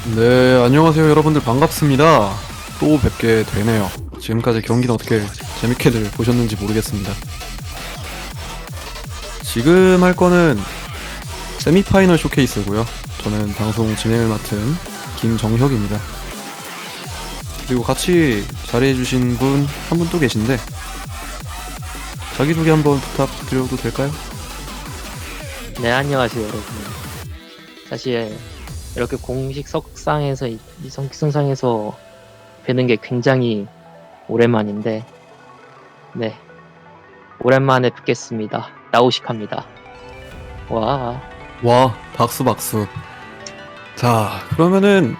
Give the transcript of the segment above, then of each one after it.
네, 안녕하세요 여러분들 반갑습니다. 또 뵙게 되네요. 지금까지 경기는 어떻게 재밌게들 보셨는지 모르겠습니다. 지금 할 거는 세미파이널 쇼케이스고요. 저는 방송 진행을 맡은 김정혁입니다. 그리고 같이 자리해주신 분 한 분 또 계신데 자기소개 한번 부탁드려도 될까요? 네, 안녕하세요, 여러분. 사실 이렇게 공식 석상에서 이 성상에서 뵈는 게 굉장히 오랜만인데, 네, 오랜만에 뵙겠습니다. 나우식합니다. 와, 와, 박수. 자, 그러면은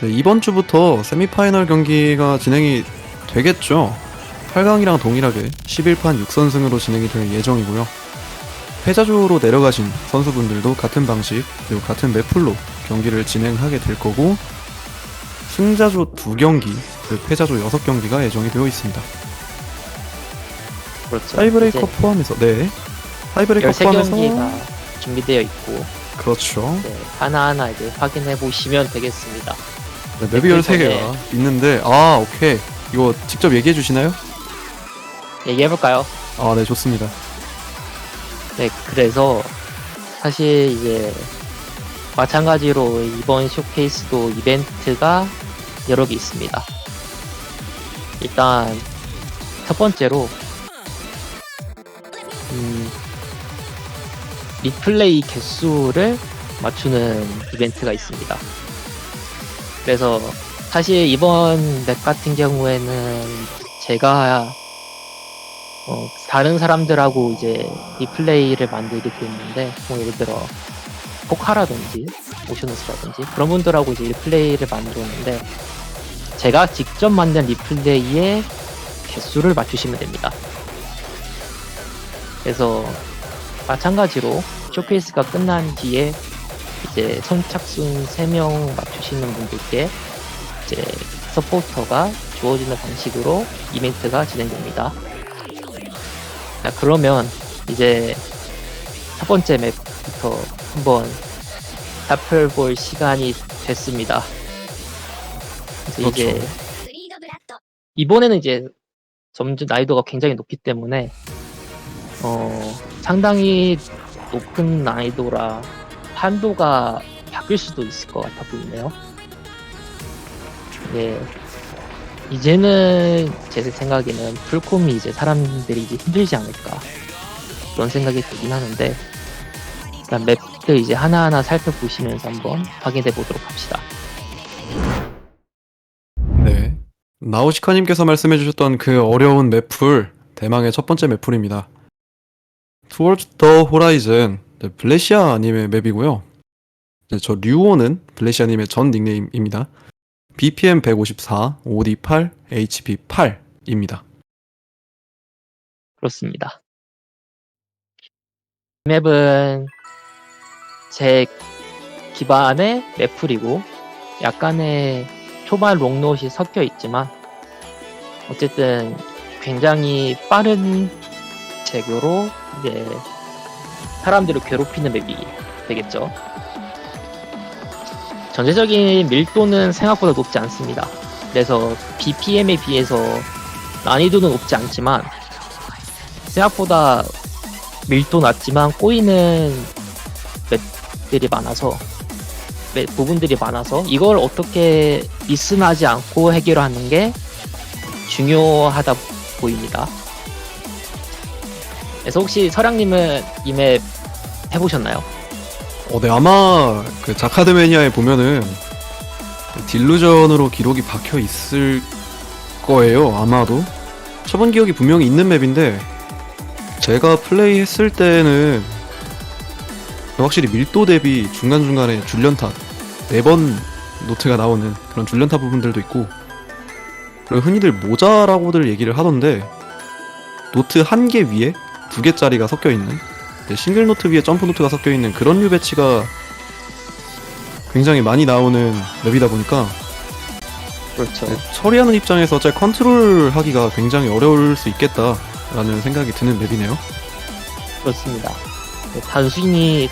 이번 주부터 세미파이널 경기가 진행이 되겠죠. 8강이랑 동일하게 11판 6선승으로 진행이 될 예정이고요. 패자조로 내려가신 선수분들도 같은 방식 그리고 같은 맵풀로 경기를 진행하게 될 거고, 승자조 2경기 그리고 패자조 6경기가 예정이 되어 있습니다. 그렇죠. 타이브레이커 포함해서 타이브레이커 13경기가 포함해서 준비되어 있고, 그렇죠. 네, 하나하나 이제 확인해 보시면 되겠습니다. 네, 맵이 13개가 있는데 오케이. 이거 직접 얘기해 주시나요? 얘기해볼까요? 네, 좋습니다. 네, 그래서 사실 이제 마찬가지로 이번 쇼케이스도 이벤트가 여러 개 있습니다. 일단 첫 번째로 리플레이 개수를 맞추는 이벤트가 있습니다. 그래서 사실 이번 맵 같은 경우에는 제가 다른 사람들하고 이제 리플레이를 만들게 됐는데, 뭐 예를 들어 포카라든지 오션우스라든지 그런 분들하고 이제 리플레이를 만들었는데, 제가 직접 만든 리플레이의 개수를 맞추시면 됩니다. 그래서 마찬가지로 쇼케이스가 끝난 뒤에 이제 선착순 3명 맞추시는 분들께 이제 서포터가 주어지는 방식으로 이벤트가 진행됩니다. 자, 그러면 이제 첫 번째 맵부터 한번 살펴볼 시간이 됐습니다. 그래서 그렇죠. 이제 이번에는 이제 점점 난이도가 굉장히 높기 때문에 상당히 높은 난이도라 한도가 바뀔 수도 있을 것 같아 보이네요. 네. 이제는 제 생각에는 풀콤이 이제 사람들이 이제 힘들지 않을까 그런 생각이 들긴 하는데, 일단 맵들 이제 하나하나 살펴보시면서 한번 확인해 보도록 합시다. 네. 나우시카님께서 말씀해주셨던 그 어려운 맵풀, 대망의 첫 번째 맵풀입니다. Towards the Horizon, 블레시아님의 맵이고요. 저 류오는 블레시아님의 전 닉네임입니다. BPM 154, OD 8, HP 8입니다. 그렇습니다. 맵은 제 기반의 맵풀이고 약간의 초반 롱롯이 섞여 있지만 어쨌든 굉장히 빠른 제교로 이제 사람들을 괴롭히는 맵이 되겠죠. 전체적인 밀도는 생각보다 높지 않습니다. 그래서 BPM에 비해서 난이도는 높지 않지만 생각보다 밀도 낮지만 꼬이는 맵들이 많아서 부분들이 많아서 이걸 어떻게 미스나지 않고 해결하는 게 중요하다 보입니다. 그래서 혹시 설양님은 이 맵 해보셨나요? 네, 아마 그 자카드매니아에 보면은 딜루전으로 기록이 박혀 있을 거예요. 아마도 처분 기억이 분명히 있는 맵인데, 제가 플레이했을 때는 확실히 밀도 대비 중간중간에 줄연탑 4번 노트가 나오는 그런 줄연탑 부분들도 있고, 그리고 흔히들 모자라고들 얘기를 하던데, 노트 1개 위에 2개짜리가 섞여있는, 싱글 노트 위에 점프 노트가 섞여있는 그런 류 배치가 굉장히 많이 나오는 맵이다 보니까, 그렇죠. 처리하는 입장에서 컨트롤 하기가 굉장히 어려울 수 있겠다라는 생각이 드는 맵이네요. 그렇습니다. 단순히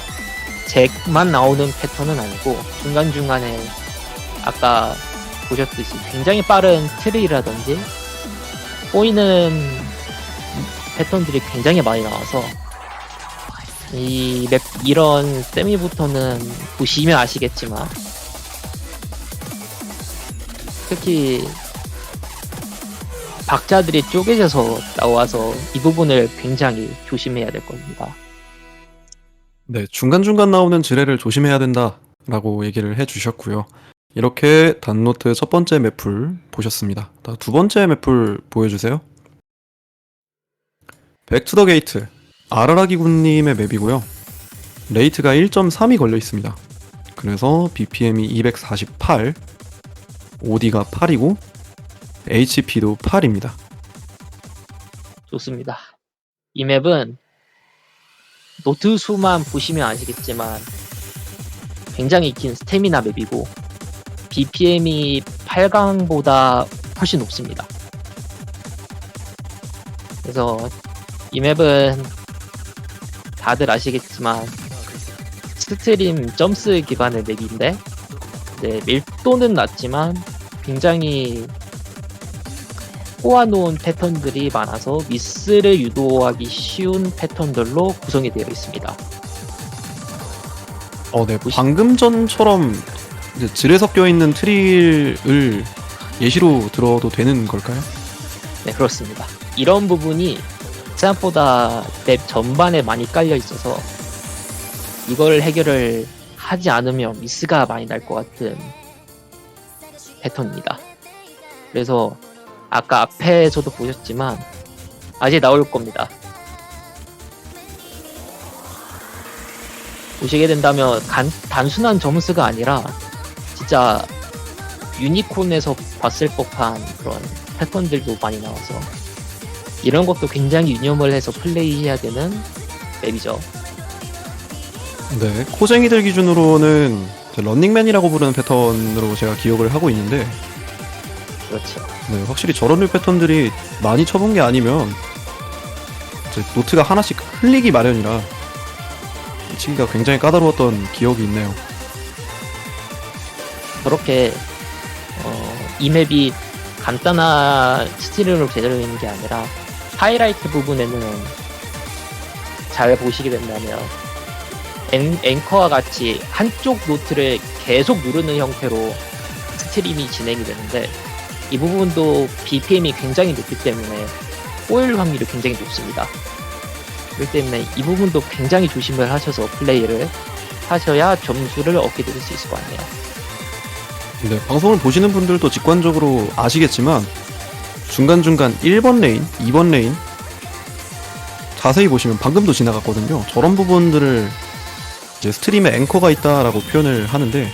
잭만 나오는 패턴은 아니고 중간중간에 아까 보셨듯이 굉장히 빠른 트릴이라든지 꼬이는 패턴들이 굉장히 많이 나와서 이 맵 이런 세미부터는 보시면 아시겠지만 특히 박자들이 쪼개져서 나와서 이 부분을 굉장히 조심해야 될 겁니다. 네, 중간중간 나오는 지뢰를 조심해야 된다라고 얘기를 해주셨고요. 이렇게 단노트 첫 번째 맵풀 보셨습니다. 두 번째 맵풀 보여주세요. 백투 더 게이트 아라라기군님의 맵이고요. 레이트가 1.3이 걸려 있습니다. 그래서 BPM이 248, OD가 8이고 HP도 8입니다. 좋습니다. 이 맵은 노트 수만 보시면 아시겠지만 굉장히 긴 스태미나 맵이고 BPM이 8강보다 훨씬 높습니다. 그래서 이 맵은 다들 아시겠지만 스트림 점스 기반의 맵인데 네, 밀도는 낮지만 굉장히 꼬아놓은 패턴들이 많아서 미스를 유도하기 쉬운 패턴들로 구성이 되어 있습니다. 네, 방금 전처럼 이제 지뢰 섞여 있는 트릴을 예시로 들어도 되는 걸까요? 네, 그렇습니다. 이런 부분이 생각보다 맵 전반에 많이 깔려 있어서 이걸 해결을 하지 않으면 미스가 많이 날 것 같은 패턴입니다. 그래서 아까 앞에서도 보셨지만 아직 나올 겁니다. 보시게 된다면 단순한 점수가 아니라 진짜 유니콘에서 봤을 법한 그런 패턴들도 많이 나와서 이런 것도 굉장히 유념을 해서 플레이해야 되는 맵이죠. 네, 코쟁이들 기준으로는 런닝맨이라고 부르는 패턴으로 제가 기억을 하고 있는데 그렇죠. 네, 확실히 저런 류 패턴들이 많이 쳐본 게 아니면 이제 노트가 하나씩 흘리기 마련이라 치기가 굉장히 까다로웠던 기억이 있네요. 그렇게 이 맵이 간단한 스틸로 제대로 있는 게 아니라 하이라이트 부분에는 잘 보시게 된다면 앵커와 같이 한쪽 노트를 계속 누르는 형태로 스트림이 진행이 되는데 이 부분도 BPM이 굉장히 높기 때문에 꼬일 확률이 굉장히 높습니다. 그렇기 때문에 이 부분도 굉장히 조심을 하셔서 플레이를 하셔야 점수를 얻게 될 수 있을 것 같네요. 네, 방송을 보시는 분들도 직관적으로 아시겠지만 중간중간 1번 레인, 2번 레인 자세히 보시면 방금도 지나갔거든요. 저런 부분들을 이제 스트림에 앵커가 있다라고 표현을 하는데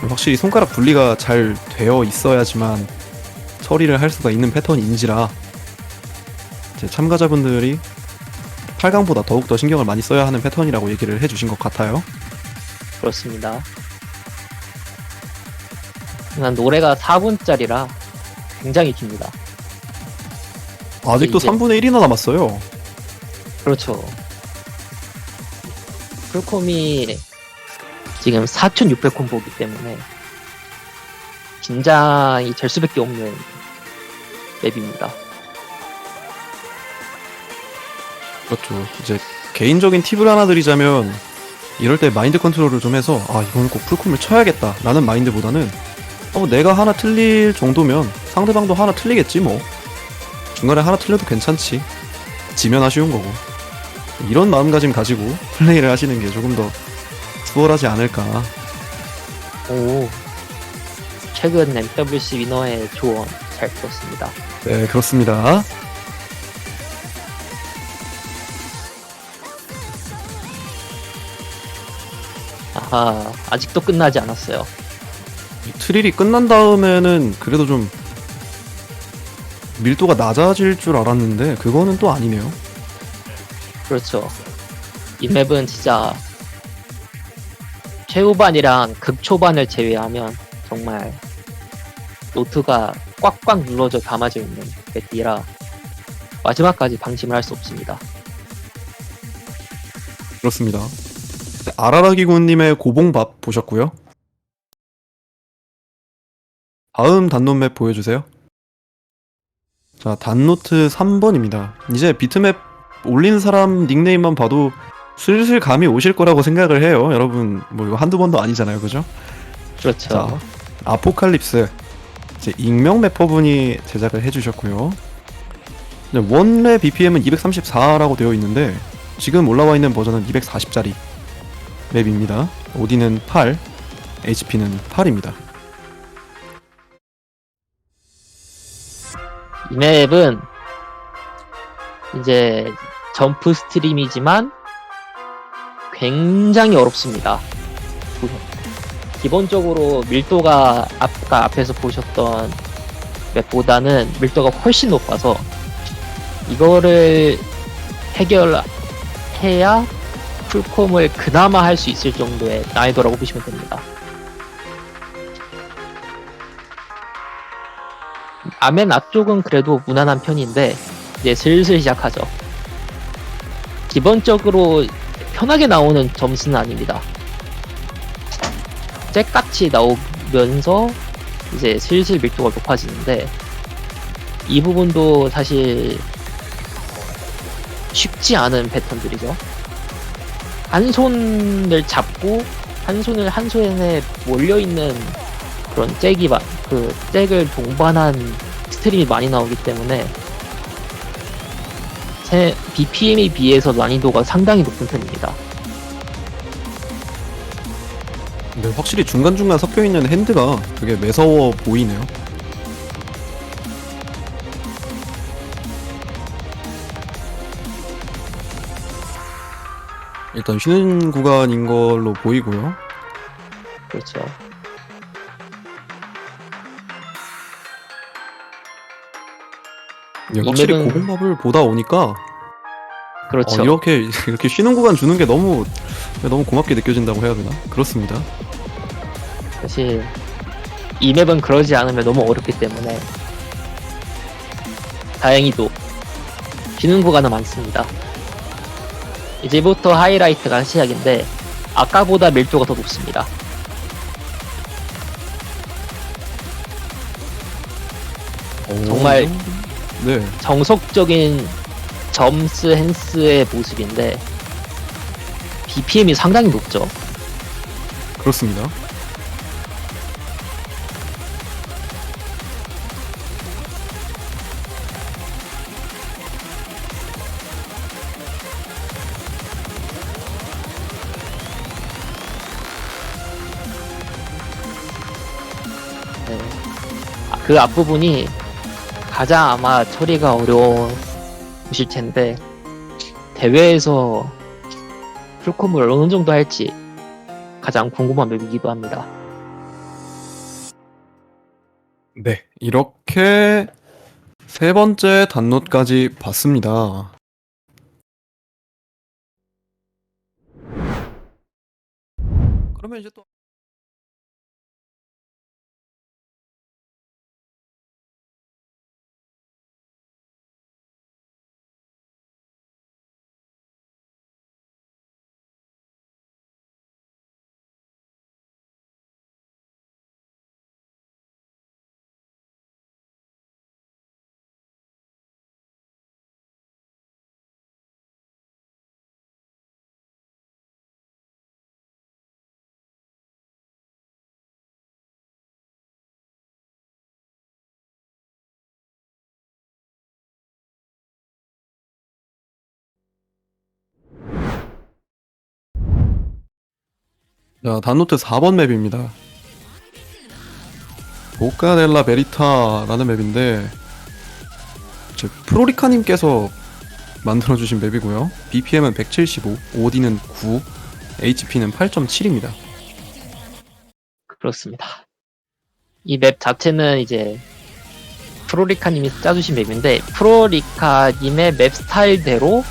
확실히 손가락 분리가 잘 되어 있어야지만 처리를 할 수가 있는 패턴인지라 이제 참가자분들이 8강보다 더욱더 신경을 많이 써야 하는 패턴이라고 얘기를 해주신 것 같아요. 그렇습니다. 난 노래가 4분짜리라 굉장히 깁니다. 아직도 이제- 3분의 1이나 남았어요. 그렇죠. 풀콤이 지금 4,600 콤보이기 때문에 긴장이 될 수밖에 없는 맵입니다. 그렇죠. 이제 개인적인 팁을 하나 드리자면 이럴 때 마인드 컨트롤을 좀 해서 이거는 꼭 풀콤을 쳐야겠다 라는 마인드보다는 내가 하나 틀릴 정도면 상대방도 하나 틀리겠지 뭐 중간에 하나 틀려도 괜찮지 지면 아쉬운 거고 이런 마음가짐 가지고 플레이를 하시는 게 조금 더 수월하지 않을까. 오, 최근 MWC 위너의 조언 잘 들었습니다. 네, 그렇습니다. 아하, 아직도 끝나지 않았어요. 이 트릴이 끝난 다음에는 그래도 좀 밀도가 낮아질 줄 알았는데 그거는 또 아니네요. 그렇죠. 이 맵은 진짜 최후반이랑 극초반을 제외하면 정말 노트가 꽉꽉 눌러져 담아져 있는 맵이라 마지막까지 방심을 할 수 없습니다. 그렇습니다. 아라라기군님의 고봉밥 보셨고요. 다음 단노트 맵 보여주세요. 자, 단노트 3번입니다. 이제 비트맵 올린 사람 닉네임만 봐도 슬슬 감이 오실 거라고 생각을 해요. 여러분, 뭐 이거 한두 번도 아니잖아요, 그죠? 그렇죠. 자, 아포칼립스. 이제 익명 래퍼분이 제작을 해주셨고요. 원래 BPM은 234라고 되어 있는데 지금 올라와 있는 버전은 240짜리 맵입니다. OD는 8, HP는 8입니다. 이 맵은 이제 점프 스트림이지만 굉장히 어렵습니다. 기본적으로 밀도가 아까 앞에서 보셨던 맵보다는 밀도가 훨씬 높아서 이거를 해결해야 풀콤을 그나마 할 수 있을 정도의 난이도라고 보시면 됩니다. 아멘 앞쪽은 그래도 무난한 편인데 이제 슬슬 시작하죠. 기본적으로 편하게 나오는 점수는 아닙니다. 잭같이 나오면서 이제 슬슬 밀도가 높아지는데 이 부분도 사실 쉽지 않은 패턴들이죠. 한 손을 잡고 한 손을 한 손에 몰려있는 그런 그 잭을 동반한 스트림이 많이 나오기 때문에 BPM에 비해서 난이도가 상당히 높은 편입니다. 근데 확실히 중간중간 섞여있는 핸드가 되게 매서워 보이네요. 일단 쉬는 구간인 걸로 보이고요. 그렇죠. 확실히 맵은- 고급맵을 보다 오니까 그렇죠. 이렇게 쉬는 구간 주는 게 너무 고맙게 느껴진다고 해야 되나? 그렇습니다. 사실 이 맵은 그러지 않으면 너무 어렵기 때문에 다행히도 쉬는 구간은 많습니다. 이제부터 하이라이트가 시작인데 아까보다 밀도가 더 높습니다. 정말 네. 정석적인 점스 헨스의 모습인데 BPM이 상당히 높죠. 그렇습니다. 네. 그 앞부분이 가장 아마 처리가 어려우실 텐데 대회에서 풀콤을 어느 정도 할지 가장 궁금한 맵이기도 합니다. 네. 이렇게 세 번째 단노트까지 봤습니다. 그러면 이제 또 자, 단노트 4번 맵입니다. 보카델라 베리타라는 맵인데 프로리카님께서 만들어주신 맵이고요. BPM은 175, OD는 9, HP는 8.7입니다. 그렇습니다. 이 맵 자체는 이제 프로리카님이 짜주신 맵인데 프로리카님의 맵 스타일대로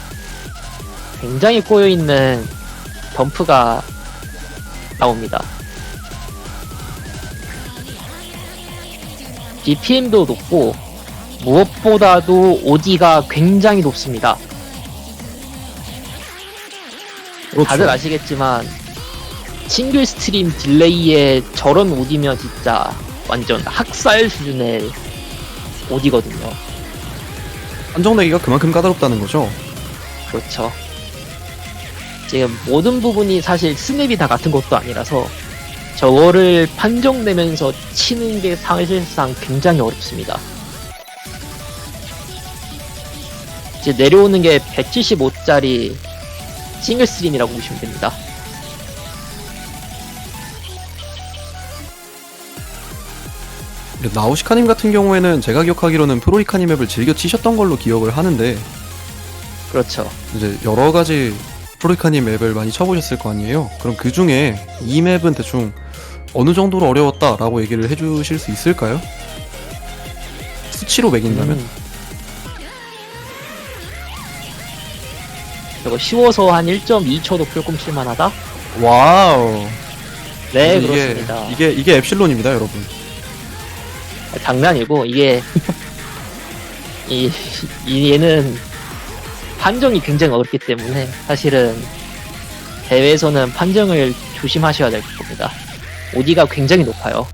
굉장히 꼬여있는 덤프가 나옵니다. BPM도 높고 무엇보다도 OD가 굉장히 높습니다. 그렇죠. 다들 아시겠지만 싱글 스트림 딜레이에 저런 OD면 진짜 완전 학살 수준의 OD거든요. 판정내기가 그만큼 까다롭다는 거죠. 그렇죠. 지금 모든 부분이 사실 스냅이 다 같은 것도 아니라서 저거를 판정내면서 치는 게 사실상 굉장히 어렵습니다. 이제 내려오는 게 175짜리 싱글 스트림이라고 보시면 됩니다. 나우시카님 같은 경우에는 제가 기억하기로는 프로이카니 맵을 즐겨 치셨던 걸로 기억을 하는데, 그렇죠. 이제 여러 가지 프로이카니 맵을 많이 쳐보셨을 거 아니에요. 그럼 그 중에 이 맵은 대충 어느 정도로 어려웠다라고 얘기를 해주실 수 있을까요? 수치로 매긴다면? 저거 쉬워서 한 1.2초도 풀꿈 칠만하다? 와우. 네, 이게, 그렇습니다. 이게 엡실론입니다, 여러분. 장난이고, 이게, 얘는 판정이 굉장히 어렵기 때문에, 사실은, 대회에서는 판정을 조심하셔야 될 겁니다. OD가 굉장히 높아요.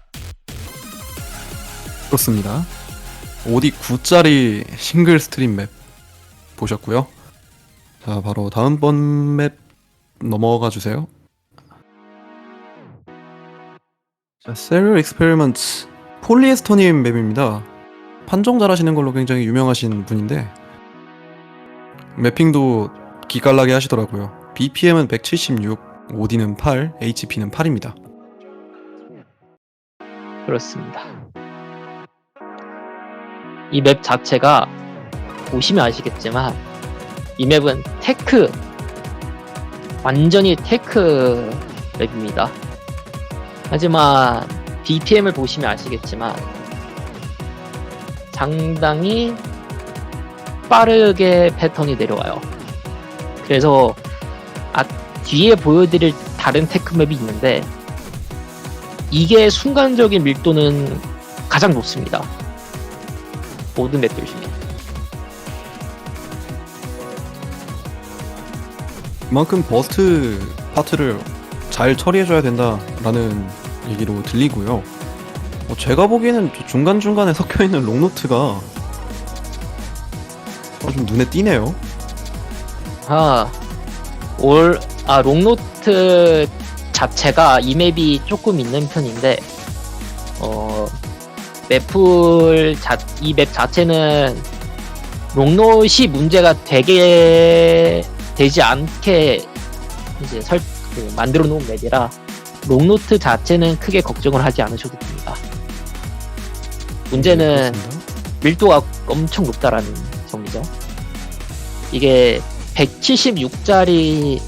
그렇습니다. OD 9짜리 싱글 스트림 맵 보셨고요. 자, 바로 다음번 맵 넘어가 주세요. 자, 세리얼 익스페리먼트 폴리에스터님 맵입니다. 판정 잘하시는 걸로 굉장히 유명하신 분인데 매핑도 기깔나게 하시더라고요. BPM은 176, OD는 8, HP는 8입니다. 그렇습니다. 이 맵 자체가 보시면 아시겠지만 이 맵은 테크 완전히 테크 맵입니다. 하지만 BPM을 보시면 아시겠지만 상당히 빠르게 패턴이 내려와요. 그래서 뒤에 보여드릴 다른 테크 맵이 있는데 이게 순간적인 밀도는 가장 높습니다. 모든 맵들 중에. 그만큼 버스트 파트를 잘 처리해줘야 된다라는 얘기로 들리고요. 제가 보기에는 중간중간에 섞여있는 롱노트가 좀 눈에 띄네요. 롱노트 자체가 이 맵이 조금 있는 편인데 이 맵 자체는 롱노트이 문제가 되지 않게 이제 만들어 놓은 맵이라 롱노트 자체는 크게 걱정을 하지 않으셔도 됩니다. 문제는 밀도가 엄청 높다라는 점이죠. 이게 176짜리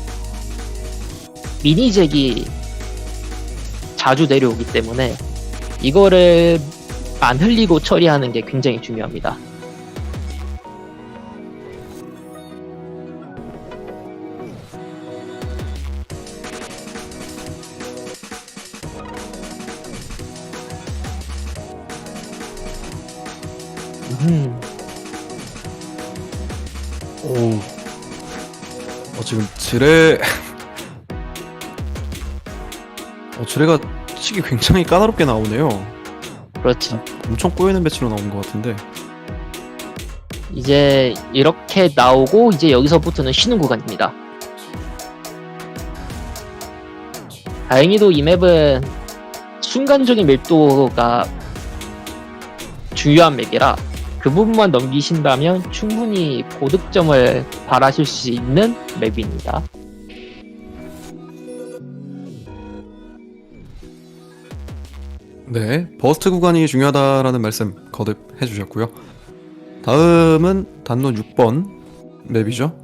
미니잭이 자주 내려오기 때문에 이거를 안 흘리고 처리하는 게 굉장히 중요합니다. 오, 지금 지뢰가 치기 굉장히 까다롭게 나오네요. 그렇죠. 엄청 꼬이는 배치로 나온 것 같은데. 이제 이렇게 나오고 이제 여기서부터는 쉬는 구간입니다. 다행히도 이 맵은 순간적인 밀도가 중요한 맵이라 그 부분만 넘기신다면 충분히 고득점을 바라실 수 있는 맵입니다. 네, 버스트 구간이 중요하다라는 말씀 거듭 해주셨고요. 다음은 단노 6번 맵이죠.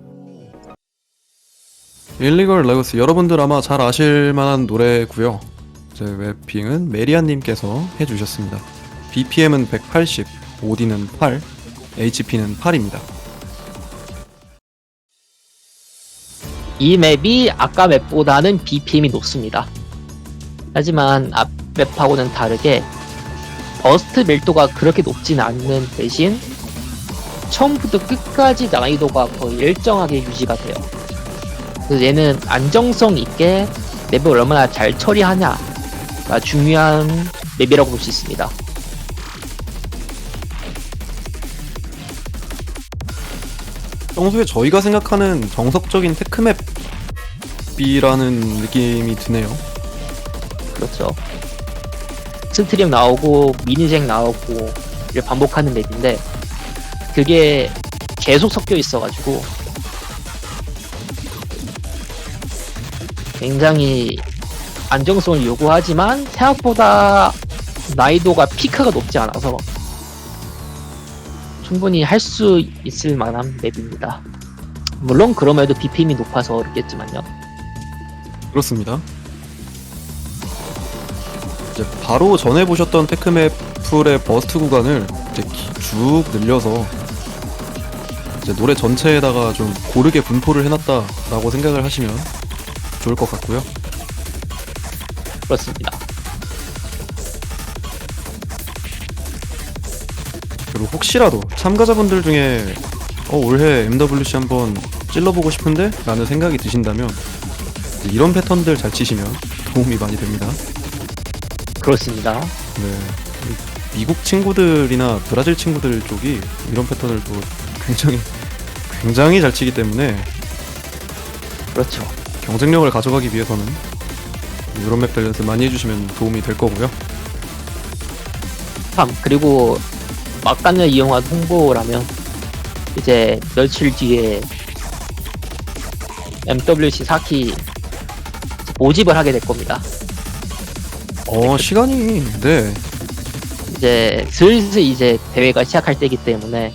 일리걸 레거시, 여러분들 아마 잘 아실만한 노래고요. 제 웹핑은 메리안님께서 해주셨습니다. BPM은 180, OD는 8, HP는 8입니다. 이 맵이 아까 맵보다는 BPM이 높습니다. 하지만 앞 맵하고는 다르게 버스트 밀도가 그렇게 높진 않는 대신 처음부터 끝까지 난이도가 거의 일정하게 유지가 돼요. 그래서 얘는 안정성 있게 맵을 얼마나 잘 처리하냐가 중요한 맵이라고 볼 수 있습니다. 평소에 저희가 생각하는 정석적인 테크맵이라는 느낌이 드네요. 그렇죠. 스트림 나오고 미니쟁 나오고 를 반복하는 맵인데 그게 계속 섞여 있어가지고 굉장히 안정성을 요구하지만 생각보다 난이도가 피크가 높지 않아서 충분히 할 수 있을 만한 맵입니다. 물론 그럼에도 BPM이 높아서 어렵겠지만요. 그렇습니다. 이제 바로 전에 보셨던 테크맵 풀의 버스트 구간을 이제 쭉 늘려서 이제 노래 전체에다가 좀 고르게 분포를 해놨다라고 생각을 하시면 좋을 것 같고요. 그렇습니다. 그리고 혹시라도 참가자분들 중에 올해 MWC 한번 찔러보고 싶은데? 라는 생각이 드신다면 이제 이런 패턴들 잘 치시면 도움이 많이 됩니다. 그렇습니다. 네. 미국 친구들이나 브라질 친구들 쪽이 이런 패턴을 또 굉장히 잘 치기 때문에 그렇죠. 경쟁력을 가져가기 위해서는 이런 맵들 연습 많이 해주시면 도움이 될 거고요. 참 그리고 막간을 이용한 홍보라면 이제 며칠 뒤에 MWC 4키 모집을 하게 될 겁니다. 시간이, 네. 이제 슬슬 이제 대회가 시작할 때이기 때문에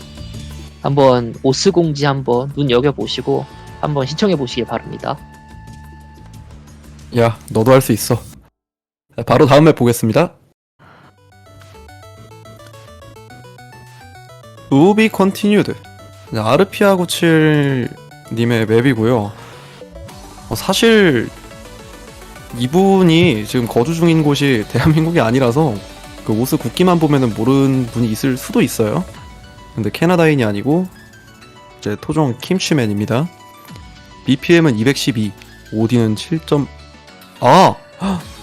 한번 오스 공지 한번 눈여겨보시고 한번 시청해보시길 바랍니다. 야, 너도 할 수 있어. 자, 바로 다음 맵 보겠습니다. To be continued. 아르피아97님의 맵이고요. 사실 이분이 지금 거주 중인 곳이 대한민국이 아니라서 그 오스 국기만 보면은 모르는 분이 있을 수도 있어요. 근데 캐나다인이 아니고 이제 토종 김치맨입니다. BPM은 212, OD는 7.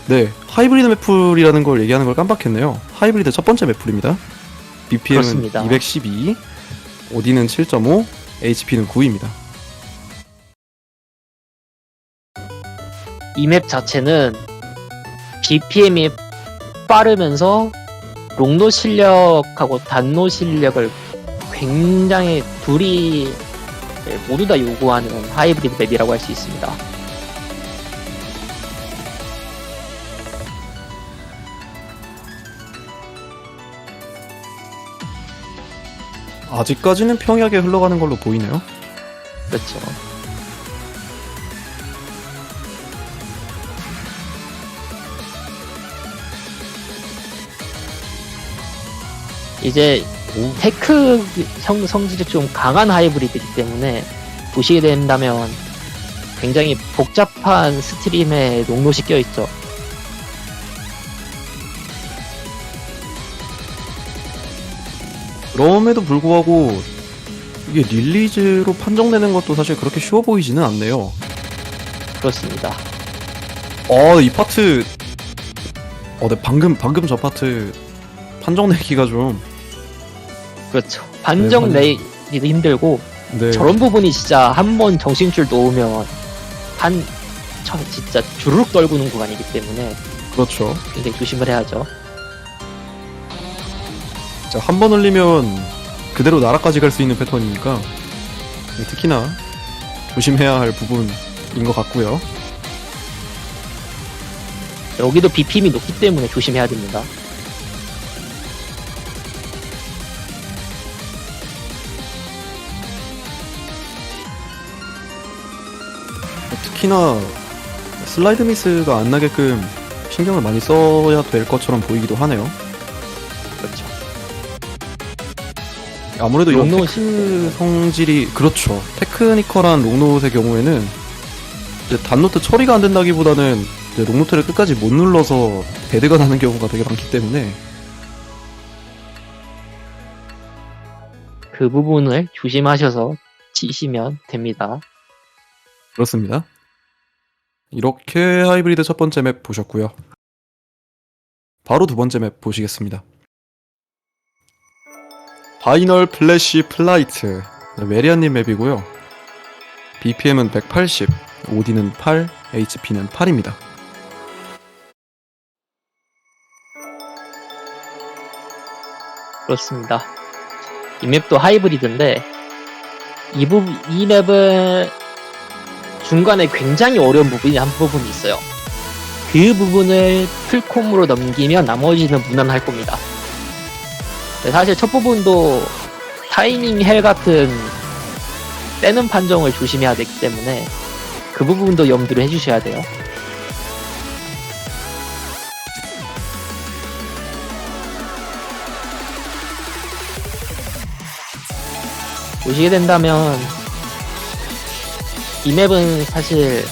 네, 하이브리드 맵풀이라는 걸 얘기하는 걸 깜빡했네요. 하이브리드 첫 번째 맵풀입니다. BPM은 그렇습니다. 212, OD는 7.5, HP는 9입니다. 이 맵 자체는 BPM이 빠르면서 롱노 실력하고 단노 실력을 굉장히 둘이 모두 다 요구하는 하이브리드 맵이라고 할 수 있습니다. 아직까지는 평이하게 흘러가는 걸로 보이네요. 그렇죠. 이제 테크 성질이 좀 강한 하이브리드이기 때문에 보시게 된다면 굉장히 복잡한 스트림에 롱롯이 껴있죠. 그럼에도 불구하고 이게 릴리즈로 판정되는 것도 사실 그렇게 쉬워 보이지는 않네요. 그렇습니다. 이 파트 네, 방금 저 파트 판정 내기가 좀 그렇죠. 반정 네, 내기도 힘들고 네. 저런 부분이 진짜 한 번 정신줄 놓으면 진짜 주르륵 떨구는 구간이기 때문에 그렇죠. 굉장히 조심을 해야죠. 한 번 흘리면 그대로 나라까지 갈 수 있는 패턴이니까 특히나 조심해야 할 부분인 것 같고요. 여기도 BPM이 높기 때문에 조심해야 됩니다. 특히나 슬라이드 미스가 안 나게끔 신경을 많이 써야 될 것처럼 보이기도 하네요. 그렇죠. 아무래도 이런 롱노 테크 성질이 그렇죠. 테크니컬한 롱노트의 경우에는 이제 단노트 처리가 안 된다기보다는 이제 롱노트를 끝까지 못 눌러서 데드가 나는 경우가 되게 많기 때문에 그 부분을 조심하셔서 치시면 됩니다. 그렇습니다. 이렇게 하이브리드 첫 번째 맵 보셨고요. 바로 두 번째 맵 보시겠습니다. 파이널 플래시 플라이트. 네, 메리안님 맵이고요. BPM은 180, OD는 8, HP는 8입니다. 그렇습니다. 이 맵도 하이브리드인데 이 맵은 중간에 굉장히 어려운 부분이 한 부분이 있어요. 그 부분을 풀콤으로 넘기면 나머지는 무난할 겁니다. 사실 첫 부분도 타이밍 헬 같은 떼는 판정을 조심해야 되기 때문에 그 부분도 염두를 해주셔야 돼요. 보시게 된다면 이 맵은 사실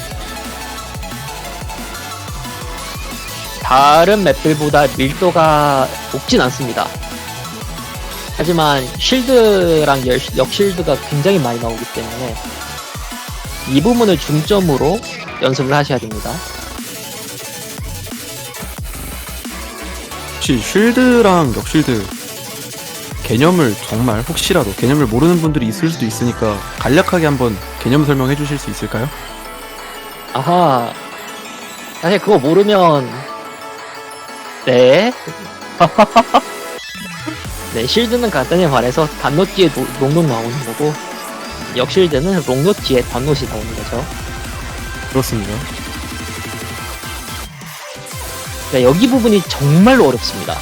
다른 맵들보다 밀도가 높진 않습니다. 하지만 쉴드랑 역쉴드가 굉장히 많이 나오기 때문에 이 부분을 중점으로 연습을 하셔야 됩니다. 혹시 쉴드랑 역쉴드 개념을 정말 혹시라도 개념을 모르는 분들이 있을 수도 있으니까 간략하게 한번 개념 설명해 주실 수 있을까요? 아하, 사실 그거 모르면 네. 네, 쉴드는 간단히 말해서 단노 뒤에 롱노 나오는 거고 역쉴드는 롱노 뒤에 단노시 나오는 거죠. 그렇습니다. 네, 여기 부분이 정말로 어렵습니다.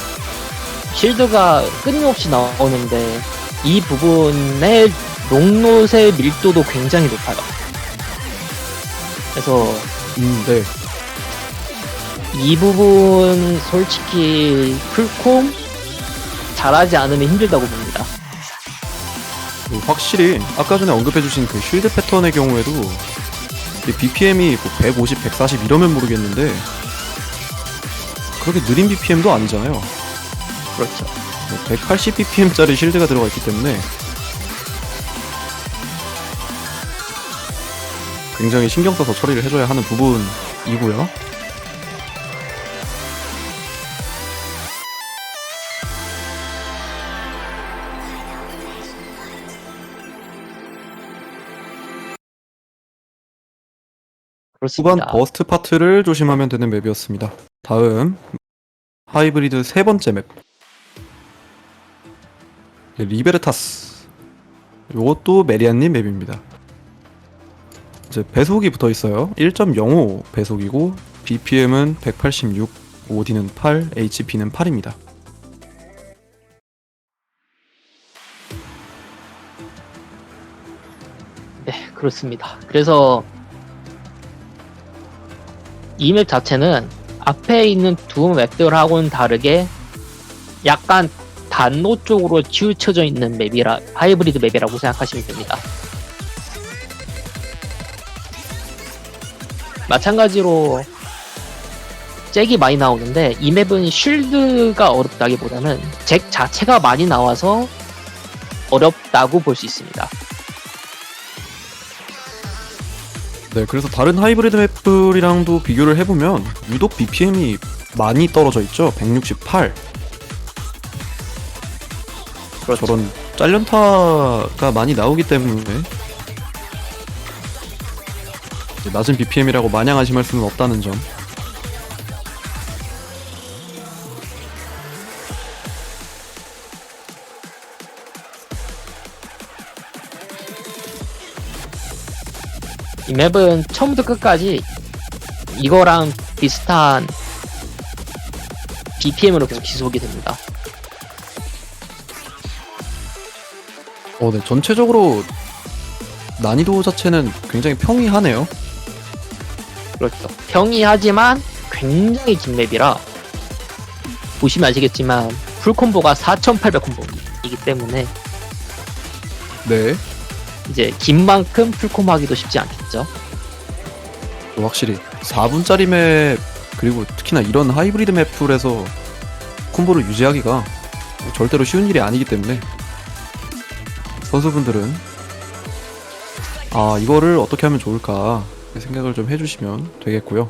쉴드가 끊임없이 나오는데 이 부분의 롱노의 밀도도 굉장히 높아요. 그래서 네. 이 부분 솔직히 풀콤 잘하지 않으면 힘들다고 봅니다. 확실히 아까 전에 언급해주신 그 쉴드 패턴의 경우에도 BPM이 뭐 150, 140 이러면 모르겠는데 그렇게 느린 BPM도 아니잖아요. 그렇죠. 180 BPM짜리 쉴드가 들어가 있기 때문에 굉장히 신경 써서 처리를 해줘야 하는 부분이고요. 후반 그렇습니다. 버스트 파트를 조심하면 되는 맵이었습니다. 다음 하이브리드 세 번째 맵 리베르타스. 요것도 메리안님 맵입니다. 이제 배속이 붙어 있어요. 1.05 배속이고 BPM은 186, OD는 8, HP는 8입니다. 네, 그렇습니다. 그래서 이 맵 자체는 앞에 있는 두 맵들하고는 다르게 약간 단노 쪽으로 치우쳐져 있는 맵이라 하이브리드 맵이라고 생각하시면 됩니다. 마찬가지로 잭이 많이 나오는데 이 맵은 쉴드가 어렵다기보다는 잭 자체가 많이 나와서 어렵다고 볼 수 있습니다. 네, 그래서 다른 하이브리드 맵들이랑도 비교를 해보면 유독 BPM이 많이 떨어져 있죠. 168. 그렇죠. 저런 짤련타가 많이 나오기 때문에 낮은 BPM이라고 마냥 안심할 수는 없다는 점. 이 맵은 처음부터 끝까지 이거랑 비슷한 BPM으로 계속 지속이 됩니다. 네, 전체적으로 난이도 자체는 굉장히 평이하네요. 그렇죠. 평이하지만 굉장히 긴 맵이라 보시면 아시겠지만 풀콤보가 4800 콤보이기 때문에 네, 이제 긴 만큼 풀콤하기도 쉽지 않겠죠. 확실히 4분짜리 맵 그리고 특히나 이런 하이브리드 맵풀에서 콤보를 유지하기가 절대로 쉬운 일이 아니기 때문에 선수분들은 이거를 어떻게 하면 좋을까 생각을 좀 해주시면 되겠고요.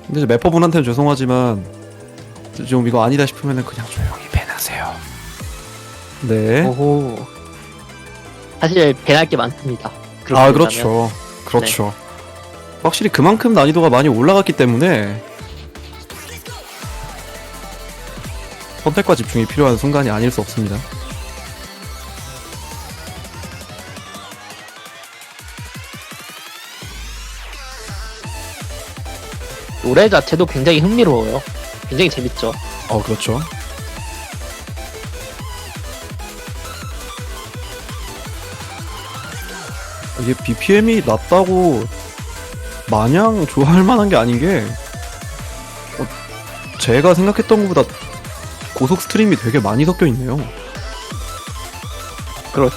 근데 이제 래퍼분한테는 죄송하지만 좀 이거 아니다 싶으면은 그냥 조용히 밴하세요. 네. 오호. 사실 배날 게 많습니다. 그렇게 아, 된다면. 그렇죠. 그렇죠. 확실히 그만큼 난이도가 많이 올라갔기 때문에 선택과 집중이 필요한 순간이 아닐 수 없습니다. 노래 자체도 굉장히 흥미로워요. 굉장히 재밌죠. 그렇죠. 이게 BPM이 낮다고 마냥 좋아할 만한 게 아닌 게 제가 생각했던 것보다 고속 스트림이 되게 많이 섞여 있네요. 그렇죠.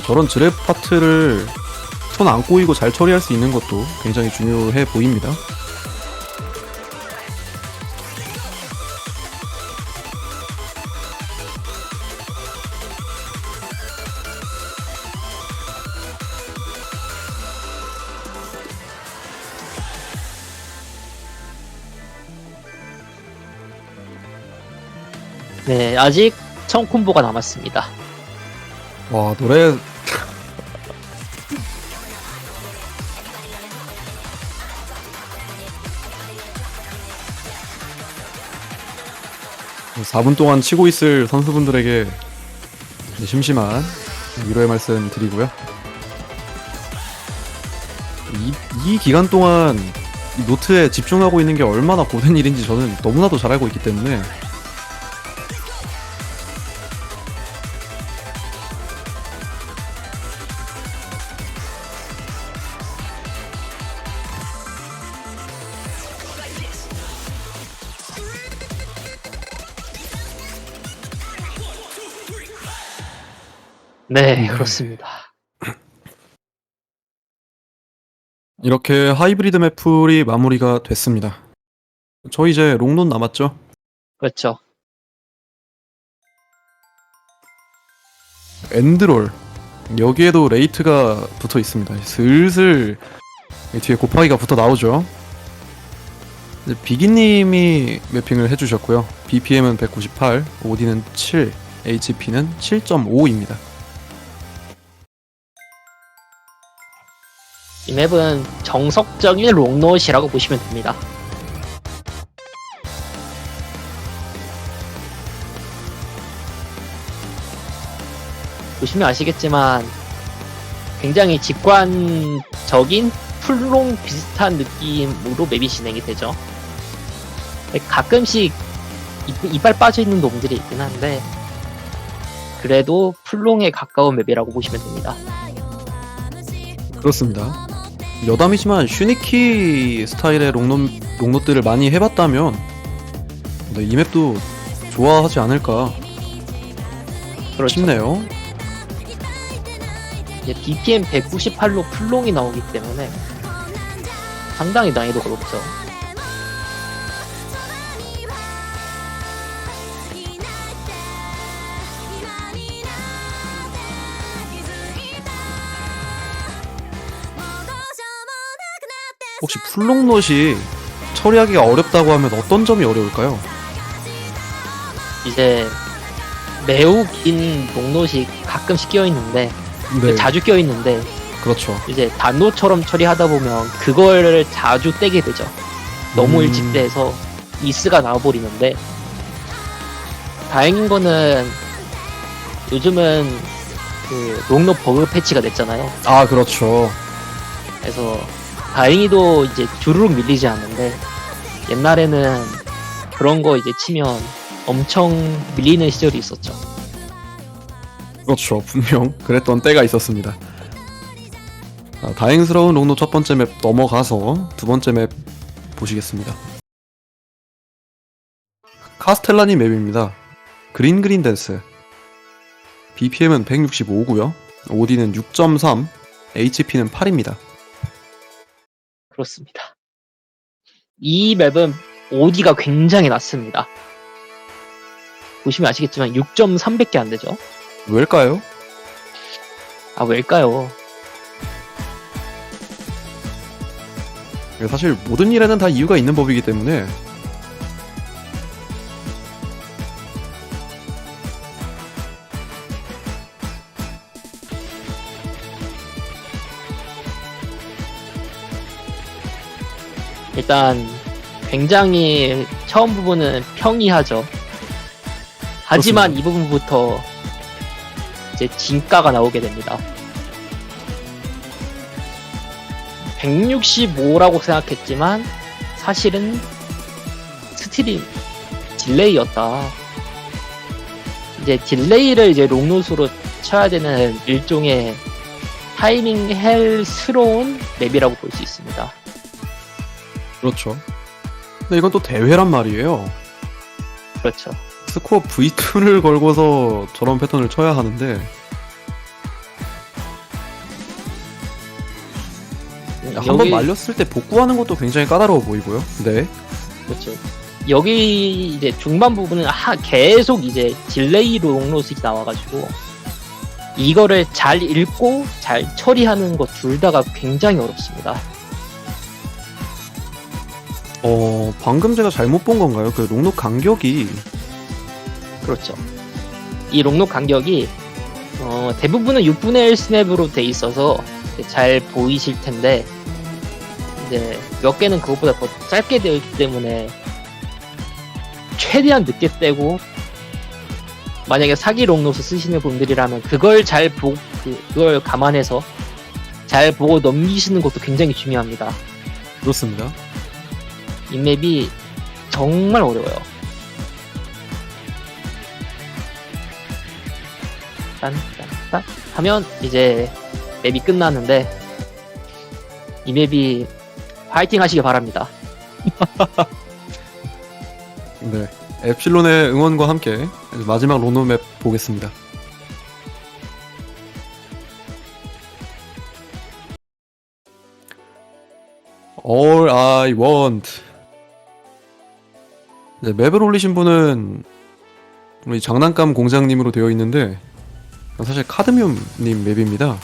저런 드랩 파트를 손 안 꼬이고 잘 처리할 수 있는 것도 굉장히 중요해 보입니다. 네, 아직 청 콤보가 남았습니다. 와, 노래 4분 동안 치고 있을 선수분들에게 심심한 위로의 말씀 드리고요. 이 기간 동안 이 노트에 집중하고 있는 게 얼마나 고된 일인지 저는 너무나도 잘 알고 있기 때문에 네, 그렇습니다. 이렇게 하이브리드 맵풀이 마무리가 됐습니다. 저 이제 롱론 남았죠? 그렇죠. 엔드롤 여기에도 레이트가 붙어 있습니다. 슬슬 뒤에 곱하기가 붙어 나오죠. 비기님이 매핑을 해주셨고요. BPM은 198, OD는 7, HP는 7.5입니다. 이 맵은 정석적인 롱노시라고 보시면 됩니다. 보시면 아시겠지만 굉장히 직관적인 풀롱 비슷한 느낌으로 맵이 진행이 되죠. 가끔씩 이빨 빠져있는 놈들이 있긴 한데 그래도 풀롱에 가까운 맵이라고 보시면 됩니다. 그렇습니다. 여담이지만 슈니키 스타일의 롱노들을 많이 해봤다면 이 맵도 좋아하지 않을까 그렇죠. 싶네요. 이제 BPM 198로 풀롱이 나오기 때문에 상당히 난이도가 높죠. 혹시 풀롱넛이 처리하기가 어렵다고 하면 어떤 점이 어려울까요? 이제 매우 긴 롱노시 가끔씩 끼어있는데 자주 끼어있는데 그렇죠. 이제 단노처럼 처리하다 보면 그걸 자주 떼게 되죠. 너무 일찍 떼서 미스가 나와버리는데 다행인 거는 요즘은 그 롱노 버그 패치가 됐잖아요. 아, 그렇죠. 그래서 다행히도 이제 주르륵 밀리지 않는데 옛날에는 그런 거 이제 치면 엄청 밀리는 시절이 있었죠. 그렇죠. 분명 그랬던 때가 있었습니다. 다행스러운 롱노 첫 번째 맵 넘어가서 두 번째 맵 보시겠습니다. 카스텔라니 맵입니다. 그린 댄스. BPM은 165고요. OD는 6.3, HP는 8입니다. 그렇습니다. 이 맵은 OD가 굉장히 낮습니다. 보시면 아시겠지만 6.3밖에 안 되죠. 왜일까요? 아, 왜일까요? 사실 모든 일에는 다 이유가 있는 법이기 때문에 일단 굉장히 처음 부분은 평이하죠. 하지만 이 부분부터 이제 진가가 나오게 됩니다. 165라고 생각했지만 사실은 스트림 딜레이였다. 이제 딜레이를 이제 롱노스로 쳐야 되는 일종의 타이밍 헬스러운 맵이라고 볼 수 있습니다. 그렇죠. 근데 이건 또 대회란 말이에요. 그렇죠. 스코어 V2를 걸고서 저런 패턴을 쳐야 하는데 한 번 말렸을 때 복구하는 것도 굉장히 까다로워 보이고요. 네. 그렇죠. 여기 이제 중반 부분은 계속 이제 딜레이 롱로스가 나와가지고 이거를 잘 읽고 잘 처리하는 것 둘 다가 굉장히 어렵습니다. 방금 제가 잘못 본 건가요? 그 롱록 간격이 그렇죠. 이 롱록 간격이 대부분은 6분의 1 스냅으로 돼 있어서 잘 보이실 텐데 이제 몇 개는 그것보다 더 짧게 되어 있기 때문에 최대한 늦게 떼고 만약에 사기 롱노스 쓰시는 분들이라면 그걸 그걸 감안해서 잘 보고 넘기시는 것도 굉장히 중요합니다. 그렇습니다. 이 맵이 정말 어려워요. 딴딴딴 하면 이제 맵이 끝나는데 이 맵이 파이팅 하시기 바랍니다. 네. 엡실론의 응원과 함께 마지막 로노맵 보겠습니다. All I want. 네, 맵을 올리신 분은 우리 장난감 공장님으로 되어 있는데 사실 카드뮴님 맵입니다.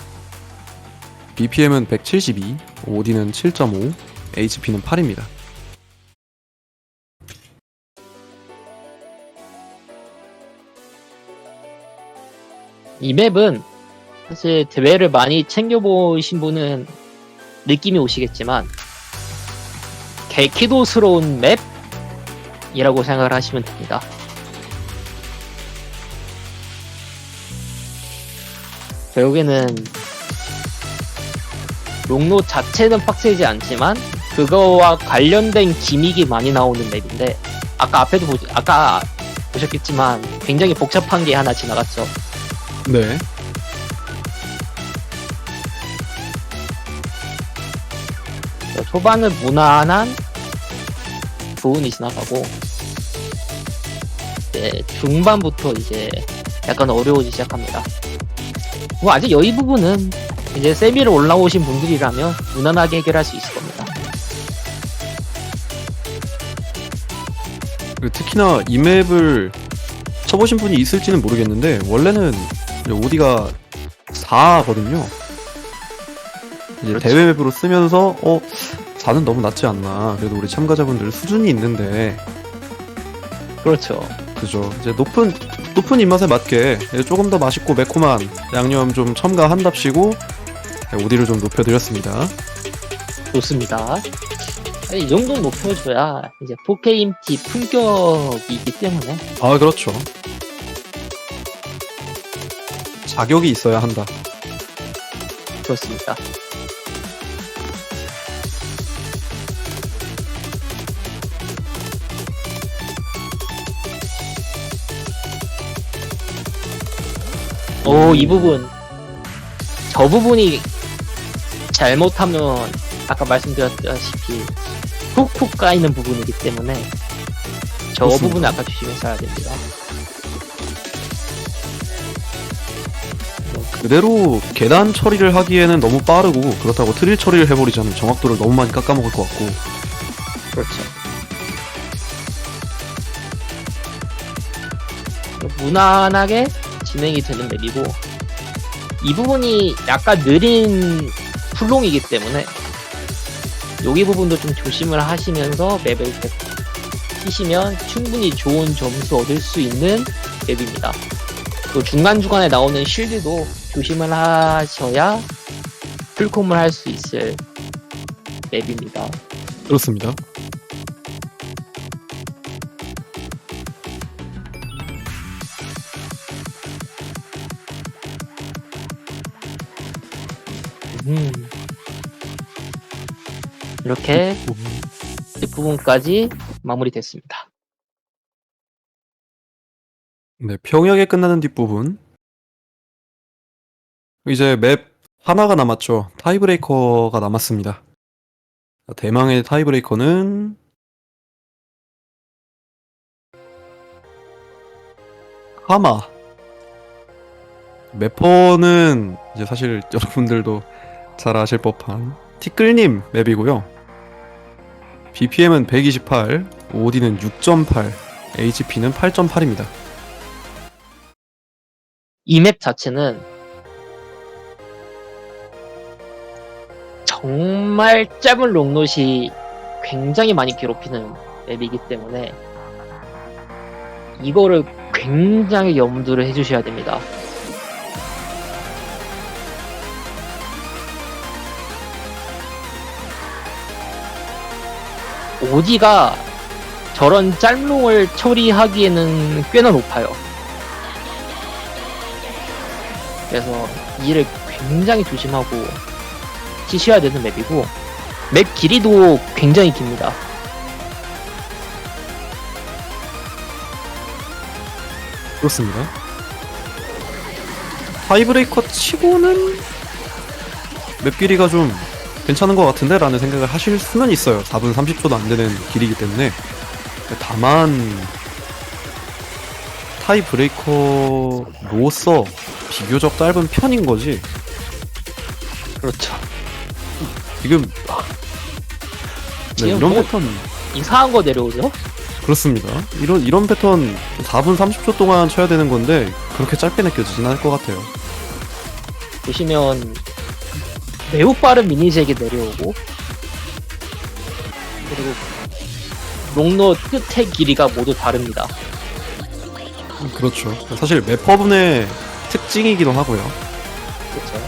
BPM은 172, OD는 7.5, HP는 8입니다. 이 맵은 사실 대회를 많이 챙겨보신 분은 느낌이 오시겠지만 개키도스러운 맵이라고 생각을 하시면 됩니다. 결국에는 롱노 자체는 빡세지 않지만 그거와 관련된 기믹이 많이 나오는 맵인데 아까 보셨겠지만 굉장히 복잡한 게 하나 지나갔죠. 네. 초반은 무난한 부분이 지나가고 이제 중반부터 이제 약간 어려워지기 시작합니다. 뭐 아직 여기 부분은 이제 세미를 올라오신 분들이라면 무난하게 해결할 수 있을 겁니다. 특히나 이 맵을 쳐보신 분이 있을지는 모르겠는데 원래는 OD가 4거든요. 이제 그렇지. 대회 맵으로 쓰면서 4는 너무 낮지 않나. 그래도 우리 참가자분들 수준이 있는데 그렇죠. 그죠. 이제 높은 입맛에 맞게 조금 더 맛있고 매콤한 양념 좀 첨가한답시고 OD를 좀 높여드렸습니다. 좋습니다. 이 정도는 높여줘야 이제 4KMT 품격이 있기 때문에 아, 그렇죠. 자격이 있어야 한다. 그렇습니다. 이 부분. 저 부분이 잘못하면 아까 말씀드렸다시피 푹푹 까이는 부분이기 때문에 저 그렇습니다. 부분은 아까 조심해서 해야 됩니다. 그대로 계단 처리를 하기에는 너무 빠르고 그렇다고 트릴 처리를 해버리자면 정확도를 너무 많이 깎아먹을 것 같고 그렇죠. 무난하게 진행이 되는 맵이고 이 부분이 약간 느린 풀롱이기 때문에 여기 부분도 좀 조심을 하시면서 맵을 이렇게 뛰시면 충분히 좋은 점수 얻을 수 있는 맵입니다. 또 중간중간에 나오는 쉴드도 조심을 하셔야 풀콤을 할 수 있을 맵입니다. 그렇습니다. 이렇게 뒷부분까지 마무리됐습니다. 네, 평이하게 끝나는 뒷부분. 이제 맵 하나가 남았죠. 타이브레이커가 남았습니다. 대망의 타이브레이커는 하마. 맵퍼는 이제 사실 여러분들도 잘 아실 법한 티끌님 맵이고요. BPM은 128, OD는 6.8, HP는 8.8입니다. 이 맵 자체는 정말 짧은 롱롯이 굉장히 많이 괴롭히는 맵이기 때문에 이거를 굉장히 염두를 해주셔야 됩니다. OD가 저런 짤롱을 처리하기에는 꽤나 높아요. 그래서 이를 굉장히 조심하고 치셔야 되는 맵이고, 맵 길이도 굉장히 깁니다. 그렇습니다. 타이브레이커 치고는 맵 길이가 좀 괜찮은 것 같은데? 라는 생각을 하실 수는 있어요. 4분 30초도 안 되는 길이기 때문에. 다만 타이브레이커로서 비교적 짧은 편인 거지. 그렇죠. 지금 네, 지금 이런 뭐 패턴 이상한 거 내려오죠? 그렇습니다. 이런 패턴 4분 30초 동안 쳐야 되는 건데 그렇게 짧게 느껴지진 않을 것 같아요. 보시면 매우 빠른 미니잭이 내려오고, 그리고 롱롯 끝의 길이가 모두 다릅니다. 그렇죠. 사실 맵퍼분의 특징이기도 하고요. 그렇죠.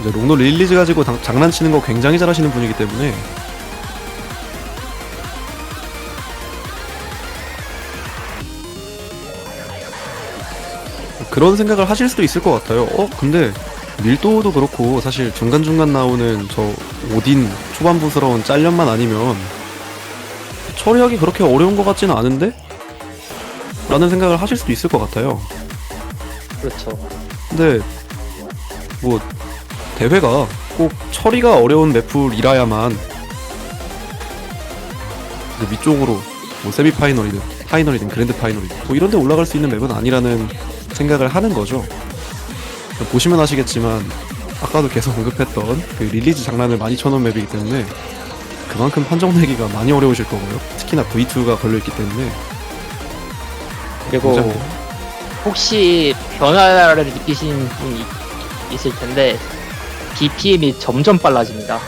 이제 롱노 릴리즈 가지고 장난치는 거 굉장히 잘하시는 분이기 때문에 그런 생각을 하실 수도 있을 것 같아요. 근데 밀도도 그렇고 사실 중간중간 나오는 저 오딘 초반부스러운 짤련만 아니면 처리하기 그렇게 어려운 것 같지는 않은데? 라는 생각을 하실 수도 있을 것 같아요. 그렇죠. 근데 뭐 대회가 꼭 처리가 어려운 맵풀이라야만 이제 위쪽으로 뭐 세미파이널이든 파이널이든 그랜드 파이널이든 뭐 이런 데 올라갈 수 있는 맵은 아니라는 생각을 하는 거죠. 보시면 아시겠지만 아까도 계속 언급했던 그 릴리즈 장난을 많이 쳐놓은 맵이기 때문에 그만큼 판정 내기가 많이 어려우실 거고요. 특히나 V2가 걸려있기 때문에. 그리고 굉장히 혹시 변화를 느끼신 분이 있을 텐데 BPM이 점점 빨라집니다.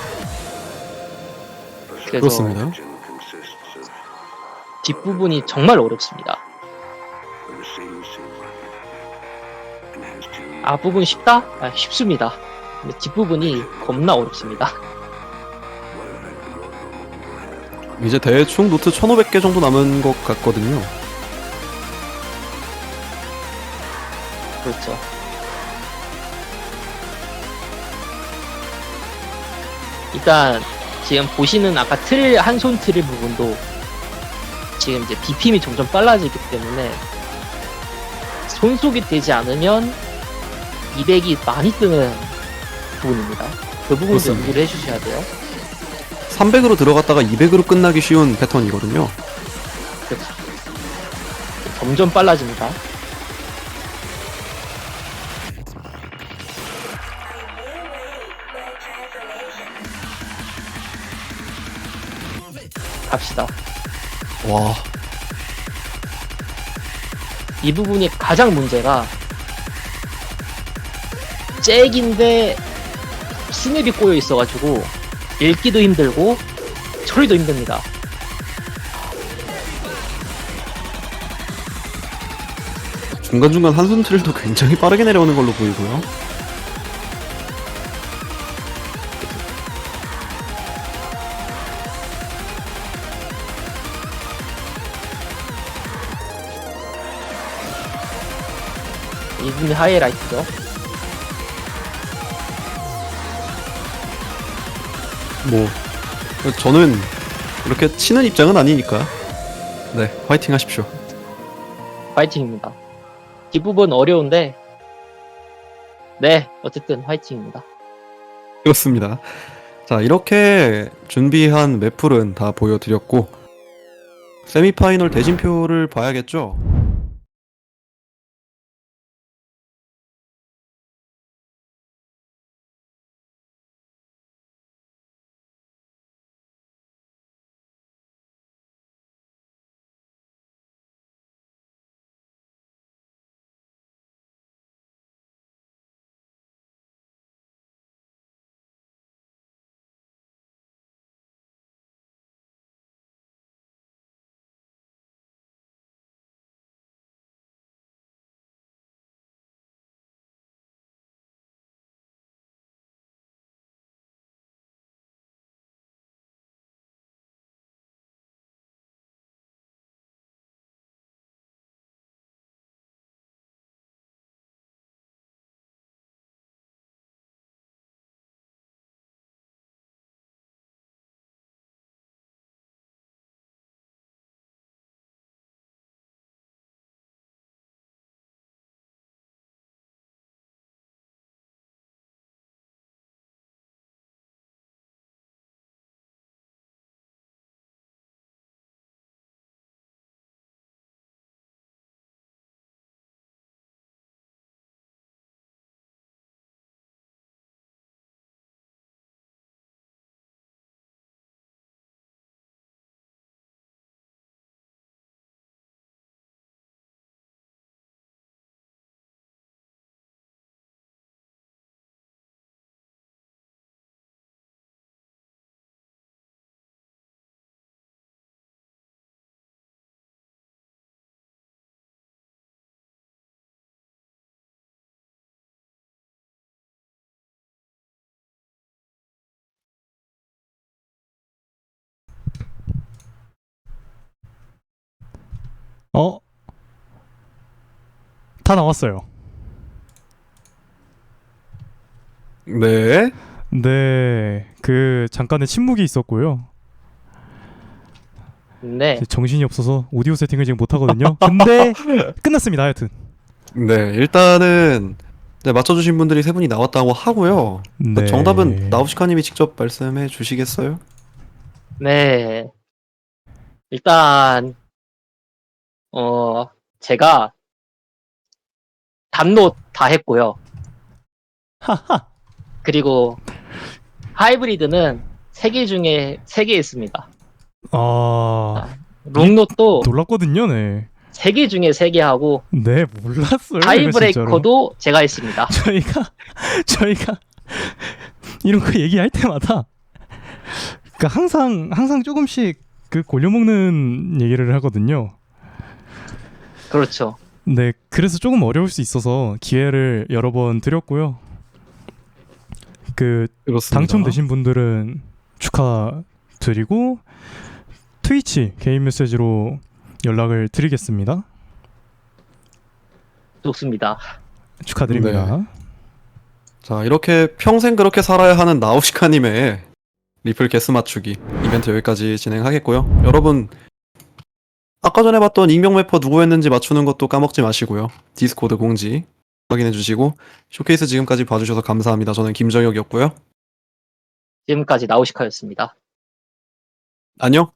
그래서 그렇습니다. 뒷부분이 정말 어렵습니다. 앞부분 쉽다? 쉽습니다. 근데 뒷부분이 겁나 어렵습니다. 이제 대충 노트 1500개 정도 남은 것 같거든요. 그렇죠. 일단 지금 보시는 아까 틀, 한 손 틀 부분도 지금 이제 BPM이 점점 빨라지기 때문에 손속이 되지 않으면 200이 많이 뜨는 부분입니다. 그 부분도 그렇습니다. 연구를 해주셔야 돼요. 300으로 들어갔다가 200으로 끝나기 쉬운 패턴이거든요. 그렇죠. 점점 빨라집니다. 갑시다. 와, 이 부분이 가장 문제가 잭인데 스냅이 꼬여 있어가지고 읽기도 힘들고 처리도 힘듭니다. 중간중간 한숨 트릴도 굉장히 빠르게 내려오는 걸로 보이고요. 이 부분이 하이라이트죠. 뭐 저는 그렇게 치는 입장은 아니니까 네, 화이팅 하십시오. 화이팅입니다. 뒷부분 어려운데 네, 어쨌든 화이팅입니다. 그렇습니다. 자, 이렇게 준비한 맵풀은 다 보여드렸고 세미파이널 대진표를 봐야겠죠? 어? 다 나왔어요. 네. 네, 잠깐의 침묵이 있었고요. 네, 정신이 없어서 오디오 세팅을 지금 못 하거든요. 근데 끝났습니다. 하여튼. 네, 일단은 네, 맞춰주신 분들이 세 분이 나왔다고 하고요. 네. 정답은 나우시카님이 직접 말씀해 주시겠어요? 네. 일단 제가 담노 다 했고요. 하하. 그리고 하이브리드는 3개 중에 3개 있습니다. 롱노도 놀랐거든요. 네. 3개 중에 3개 하고 네, 몰랐어요. 이거 진짜로. 하이브레이커도 제가 했습니다. 저희가 이런 거 얘기할 때마다 그러니까 항상 조금씩 골려먹는 얘기를 하거든요. 그렇죠. 네, 그래서 조금 어려울 수 있어서 기회를 여러 번 드렸고요. 그렇습니다. 당첨되신 분들은 축하드리고 트위치 개인 메시지로 연락을 드리겠습니다. 좋습니다. 축하드립니다. 자, 이렇게 평생 그렇게 살아야 하는 나우시카님의 리플 개수 맞추기 이벤트 여기까지 진행하겠고요. 여러분 아까 전에 봤던 익명 래퍼 누구였는지 맞추는 것도 까먹지 마시고요. 디스코드 공지 확인해 주시고 쇼케이스 지금까지 봐주셔서 감사합니다. 저는 김정혁이었고요. 지금까지 나우시카였습니다. 안녕.